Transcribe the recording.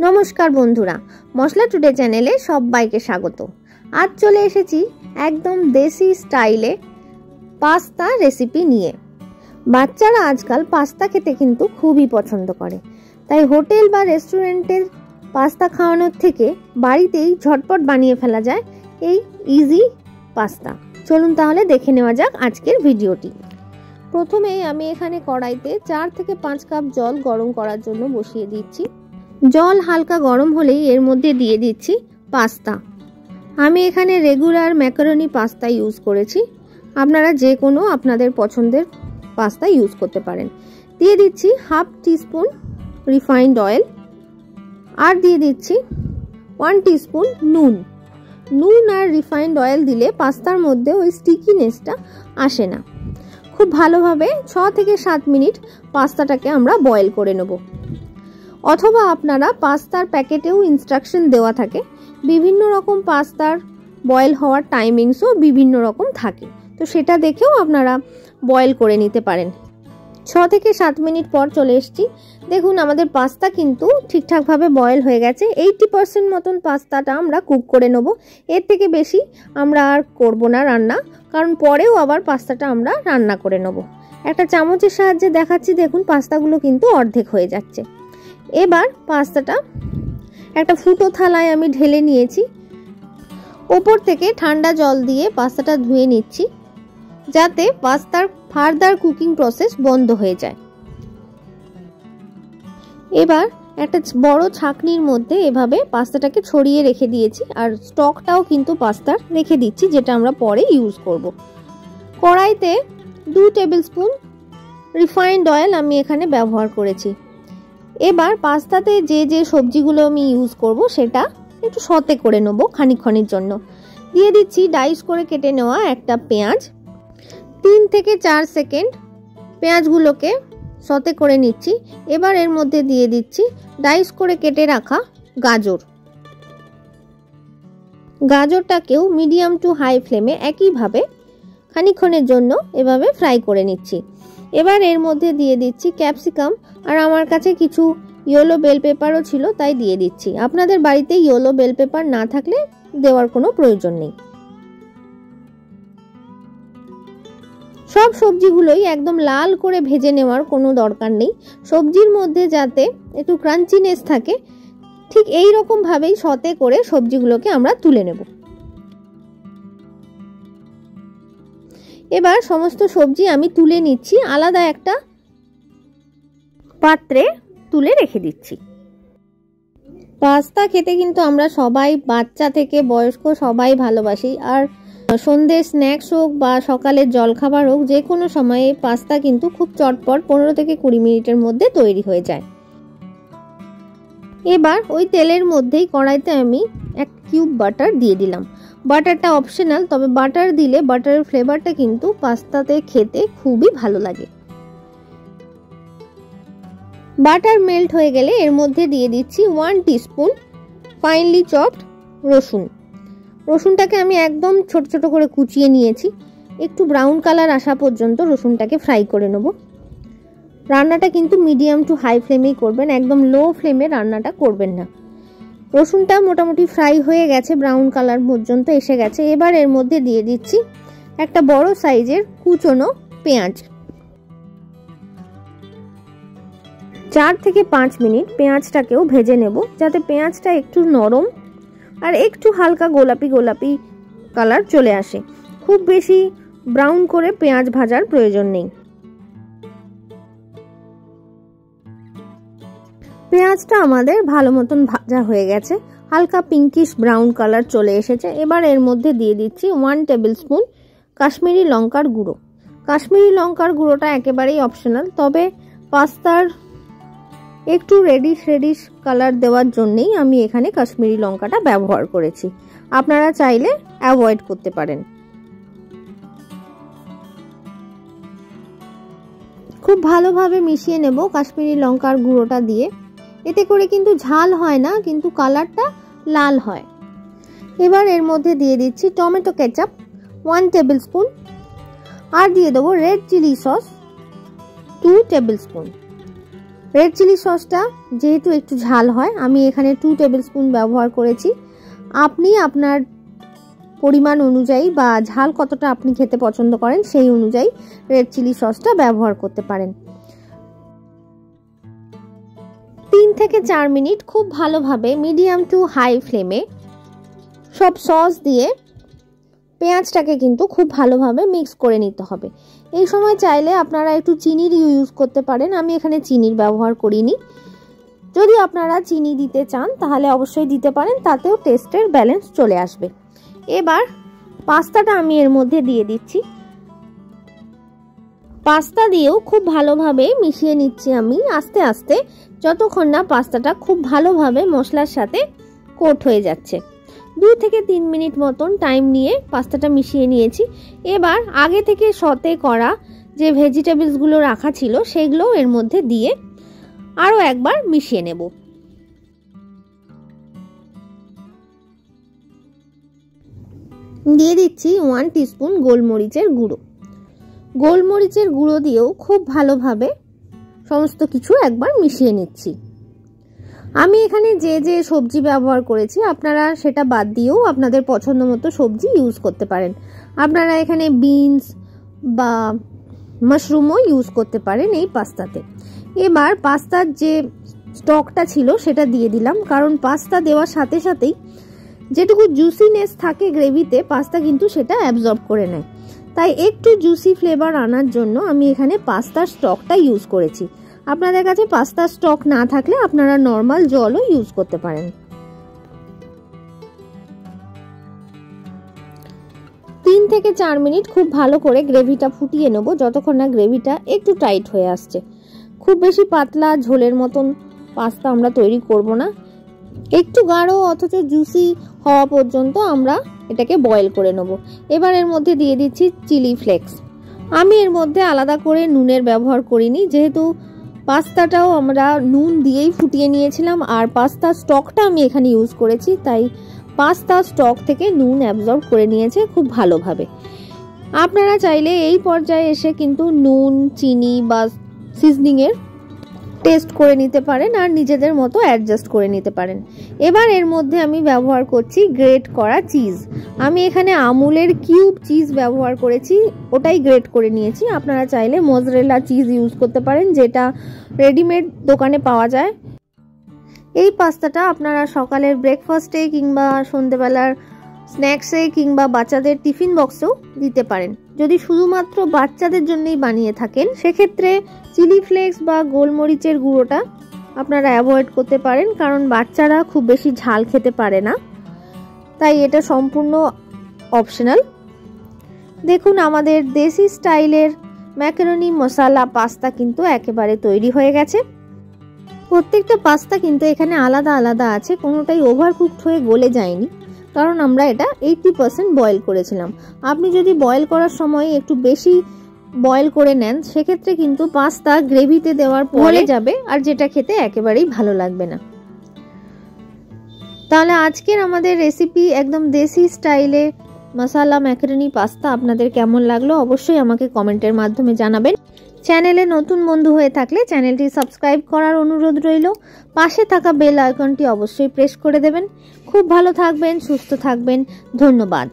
নমস্কার বন্ধুরা, মশলা টুডে চ্যানেলে সবাইকে স্বাগত। আজ চলে এসেছি একদম দেশি স্টাইলে পাস্তা রেসিপি নিয়ে। বাচ্চারা আজকাল পাস্তা খেতে কিন্তু খুবই পছন্দ করে, তাই হোটেল বা রেস্টুরেন্টের পাস্তা খাওয়ানোর থেকে বাড়িতেই ঝটপট বানিয়ে ফেলা যায় এই ইজি পাস্তা। চলুন তাহলে দেখে নেওয়া যাক আজকের ভিডিওটি। প্রথমেই আমি এখানে কড়াইতে 4 থেকে 5 কাপ জল গরম করার জন্য বসিয়ে দিচ্ছি। জল হালকা গরম হলেই এর মধ্যে দিয়ে দিচ্ছি পাস্তা। আমি এখানে রেগুলার ম্যাকারনি পাস্তা ইউজ করেছি, আপনারা যে কোনো আপনাদের পছন্দের পাস্তা ইউজ করতে পারেন। দিয়ে দিচ্ছি হাফ টিস্পুন রিফাইন্ড অয়েল, আর দিয়ে দিচ্ছি 1 টিস্পুন নুন। নুন আর রিফাইন্ড অয়েল দিলে পাস্তার মধ্যে ওই স্টিকিনেসটা আসে না। খুব ভালোভাবে 6 থেকে 7 মিনিট পাস্তাটাকে আমরা বয়েল করে নেব। অথবা আপনারা পাস্তার প্যাকেটেও ইনস্ট্রাকশন দেওয়া থাকে, বিভিন্ন রকম পাস্তার বয়েল হওয়ার টাইমিংসও বিভিন্ন রকম থাকে, তো সেটা দেখেও আপনারা বয়েল করে নিতে পারেন। 6 থেকে 7 মিনিট পর চলে এসেছি। দেখুন আমাদের পাস্তা কিন্তু ঠিকঠাকভাবে বয়েল হয়ে গেছে। 80% মতন পাস্তাটা আমরা কুক করে নেব, এর থেকে বেশি আমরা আর করব না রান্না, কারণ পরেও আবার পাস্তাটা আমরা রান্না করে নেব। একটা চামচের সাহায্যে দেখাচ্ছি, দেখুন পাস্তাগুলো কিন্তু অর্ধেক হয়ে যাচ্ছে। এবার পাস্তাটা একটা ফুটো থালায় আমি ঢেলে নিয়েছি। ওপর থেকে ঠান্ডা জল দিয়ে পাস্তাটা ধুয়ে নিচ্ছি, যাতে পাস্তার ফার্দার কুকিং প্রসেস বন্ধ হয়ে যায়। এবার একটা বড় ছাঁকনির মধ্যে এভাবে পাস্তাটাকে ছড়িয়ে রেখে দিয়েছি, আর স্টকটাও কিন্তু পাস্তার রেখে দিচ্ছি, যেটা আমরা পরে ইউজ করব। কড়াইতে 2 টেবিল স্পুন রিফাইন্ড অয়েল আমি এখানে ব্যবহার করেছি। এবার পাস্তাতে যে যে সবজিগুলো আমি ইউজ করব সেটা একটু সতে করে নেব খানিকক্ষণের জন্য। দিয়ে দিচ্ছি ডাইস করে কেটে নেওয়া একটা পেঁয়াজ। 3 থেকে 4 সেকেন্ড পেঁয়াজগুলোকে সতে করে নিচ্ছি। এবার এর মধ্যে দিয়ে দিচ্ছি ডাইস করে কেটে রাখা গাজর। গাজরটাকেও মিডিয়াম টু হাই ফ্লেমে একইভাবে খানিকক্ষণের জন্য এভাবে ফ্রাই করে নিচ্ছি। এবার এর মধ্যে দিয়ে দিচ্ছি ক্যাপসিকাম, আর আমার কাছে কিছু ইয়েলো বেল পেপারও ছিল, তাই দিয়ে দিচ্ছি। আপনাদের বাড়িতে ইয়েলো বেল পেপার না থাকলে দেওয়ার কোনো প্রয়োজন নেই। সব সবজিগুলোই একদম লাল করে ভেজে নেওয়ার কোনো দরকার নেই। সবজির মধ্যে যাতে একটু ক্রাঞ্চিনেস থাকে, ঠিক এই রকম ভাবেই সতে করে সবজিগুলোকে আমরা তুলে নেব। এবার সমস্ত সবজি আমি তুলে নিচ্ছি, আলাদা একটা পাত্রে তুলে রেখে দিচ্ছি। পাস্তা খেতে কিন্তু আমরা সবাই, বাচ্চা থেকে বয়স্ক সবাই ভালোবাসি, আর সন্ধ্যে স্ন্যাক্স হোক বা সকালের জলখাবার হোক, যে কোনো সময়ে পাস্তা কিন্তু খুব চটপট 15 থেকে 20 মিনিটের মধ্যে তৈরি হয়ে যায়। এবার ওই তেলের মধ্যেই কড়াইতে আমি 1 কিউব বাটার দিয়ে দিলাম। বাটারটা অপশনাল, তবে বাটার দিলে বাটারের ফ্লেভারটা কিন্তু পাস্তাতে খেতে খুবই ভালো লাগে। বাটার মেল্ট হয়ে গেলে এর মধ্যে দিয়ে দিচ্ছি 1 টিস্পুন ফাইনলি চপড রসুন। রসুনটাকে আমি একদম ছোট ছোট করে কুচিয়ে নিয়েছি। একটু ব্রাউন কালার আসা পর্যন্ত রসুনটাকে ফ্রাই করে নেব। রান্নাটা কিন্তু মিডিয়াম টু হাই ফ্লেমেই করবেন, একদম লো ফ্লেমে রান্নাটা করবেন না। রসুনটা মোটামুটি ফ্রাই হয়ে গেছে, ব্রাউন কালার পর্যন্ত এসে গেছে। এবার এর মধ্যে দিয়ে দিচ্ছি একটা বড় সাইজের কুচনো পেঁয়াজ। 4 থেকে 5 মিনিট পেঁয়াজটাকেও ভেজে নেব, যাতে পেঁয়াজটা একটু নরম আর একটু হালকা গোলাপি গোলাপি কালার চলে আসে। খুব বেশি ব্রাউন করে পেঁয়াজ ভাজার প্রয়োজন নেই। পেঁয়াজটা আমাদের ভালো মতন ভাজা হয়ে গেছে, হালকা পিঙ্কিশ ব্রাউন কালার চলে এসেছে। এবার এর মধ্যে দিয়ে দিচ্ছি 1 টেবিল স্পুন কাশ্মীরি লঙ্কার গুঁড়ো। কাশ্মীরি লঙ্কার গুঁড়োটা একেবারেই অপশনাল, তবে পাস্তার একটু রেডিশ কালার দেওয়ার জন্যই আমি এখানে কাশ্মীরি লঙ্কাটা ব্যবহার করেছি, আপনারা চাইলে অ্যাভয়েড করতে পারেন। খুব ভালোভাবে মিশিয়ে নেব কাশ্মীরি লঙ্কার গুঁড়োটা দিয়ে। এতে করে কিন্তু ঝাল হয় না, কিন্তু কালারটা লাল হয়। এবার এর মধ্যে দিয়ে দিচ্ছি টমেটো কেচাপ 1 টেবিল স্পুন, আর দিয়ে দেবো red chilli sauce 2 tablespoon. Red chilli সসটা যেহেতু একটু ঝাল হয়, আমি এখানে 2 টেবিল স্পুন ব্যবহার করেছি। আপনি আপনার পরিমাণ অনুযায়ী বা ঝাল কতটা আপনি খেতে পছন্দ করেন সেই অনুযায়ী রেড চিলি সসটা ব্যবহার করতে পারেন। 3 থেকে 4 মিনিট খুব ভালোভাবে মিডিয়াম টু হাই ফ্লেমে সব সস দিয়ে পেঁয়াজটাকে কিন্তু খুব ভালোভাবে মিক্স করে নিতে হবে। এই সময় চাইলে আপনারা একটু চিনির ইউজ করতে পারেন, আমি এখানে চিনির ব্যবহার করিনি। যদি আপনারা চিনি দিতে চান তাহলে অবশ্যই দিতে পারেন, তাতেও টেস্টের ব্যালেন্স চলে আসবে। এবার পাস্তাটা আমি এর মধ্যে দিয়ে দিচ্ছি। পাস্তা দিয়েও খুব ভালোভাবে মিশিয়ে নিচ্ছি আমি আস্তে আস্তে, যতক্ষণ না পাস্তাটা খুব ভালোভাবে মশলার সাথে কোট হয়ে যাচ্ছে। 2 থেকে 3 মিনিট মতন টাইম নিয়ে পাস্তাটা মিশিয়ে নিয়েছি। এবার আগে থেকে সতে করা যে ভেজিটেবলসগুলো রাখা ছিল সেগুলো এর মধ্যে দিয়ে আরও একবার মিশিয়ে নেব। দিয়ে দিচ্ছি 1 টিস্পুন গোলমরিচের গুঁড়ো। গোলমরিচের গুঁড়ো দিয়েও খুব ভালোভাবে সমস্ত কিছু একবার মিশিয়ে নিচ্ছি। আমি এখানে যে যে সবজি ব্যবহার করেছি আপনারা সেটা বাদ দিয়েও আপনাদের পছন্দ মতো সবজি ইউজ করতে পারেন। আপনারা এখানে বিনস বা মাশরুমও ইউজ করতে পারেন এই পাস্তাতে। এবার পাস্তার যে স্টকটা ছিল সেটা দিয়ে দিলাম, কারণ পাস্তা দেওয়ার সাথে সাথেই যেটুকু জুসিনেস থাকে গ্রেভিতে পাস্তা কিন্তু সেটা অ্যাবজর্ব করে নেয়। তাই একটু জুসি ফ্লেভার আনার জন্য আমি এখানে পাস্তার স্টকটা ইউজ করেছি। আপনাদের কাছে পাস্তার স্টক না থাকলে আপনারা নর্মাল জলও ইউজ করতে পারেন। 3 থেকে 4 মিনিট খুব ভালো করে গ্রেভিটা ফুটিয়ে নেব, যতক্ষণ না গ্রেভিটা একটু টাইট হয়ে আসছে। খুব বেশি পাতলা ঝোলের মতন পাস্তা আমরা তৈরি করব না, একটু গাঢ় অথচ জুসি হওয়া পর্যন্ত আমরা এটাকে বয়েল করে নেব। এবার এর মধ্যে দিয়ে দিচ্ছি চিলি ফ্লেক্স। আমি এর মধ্যে আলাদা করে নুনের ব্যবহার করিনি, যেহেতু পাস্তাটাও আমরা নুন দিয়েই ফুটিয়ে নিয়েছিলাম আর পাস্তার স্টকটা আমি এখানে ইউজ করেছি, তাই পাস্তা স্টক থেকে নুন অ্যাবজর্ব করে নিয়েছে খুব ভালোভাবে। আপনারা চাইলে এই পর্যায়ে এসে কিন্তু নুন, চিনি বা সিজনিংয়ের টেস্ট করে নিতে পারেন আর নিজেদের মতো অ্যাডজাস্ট করে নিতে পারেন। এবার এর মধ্যে আমি ব্যবহার করছি গ্রেট করা চিজ। আমি এখানে আমুলের কিউব চিজ ব্যবহার করেছি, ওটাই গ্রেট করে নিয়েছি। আপনারা চাইলে মোজারেলা চিজ ইউজ করতে পারেন, যেটা রেডিমেড দোকানে পাওয়া যায়। এই পাস্তাটা আপনারা সকালের ব্রেকফাস্টে কিংবা সন্ধ্যেবেলার স্ন্যাক্সে কিংবা বাচ্চাদের টিফিন বক্সেও দিতে পারেন। যদি শুধুমাত্র বাচ্চাদের জন্যই বানিয়ে থাকেন সেক্ষেত্রে চিলি ফ্লেক্স বা গোলমরিচের গুঁড়োটা আপনারা অ্যাভয়েড করতে পারেন, কারণ বাচ্চারা খুব বেশি ঝাল খেতে পারে না, তাই এটা সম্পূর্ণ অপশনাল। দেখুন আমাদের দেশি স্টাইলের ম্যাকারনি মশলা পাস্তা কিন্তু একেবারে তৈরি হয়ে গেছে। প্রত্যেকটা পাস্তা কিন্তু এখানে আলাদা আলাদা আছে, কোনোটাই ওভারকুকড হয়ে গলে যায়নি, কারণ আমরা এটা 80% বয়েল করেছিলাম। আপনি যদি বয়েল করার সময় একটু বেশি বয়েল করে নেন সেক্ষেত্রে কিন্তু পাস্তা গ্রেভিতে দেওয়ার পরে যাবে আর যেটা খেতে একেবারেই ভালো লাগবে না। তাহলে আজকের আমাদের রেসিপি একদম দেশি স্টাইলে মশলা ম্যাকারনি পাস্তা আপনাদের কেমন লাগলো অবশ্যই আমাকে কমেন্টের মাধ্যমে জানাবেন। চ্যানেলে নতুন বন্ধু হয়ে থাকলে চ্যানেলটি সাবস্ক্রাইব করার অনুরোধ রইল। পাশে থাকা বেল আইকনটি অবশ্যই প্রেস করে দেবেন। খুব ভালো থাকবেন, সুস্থ থাকবেন। ধন্যবাদ।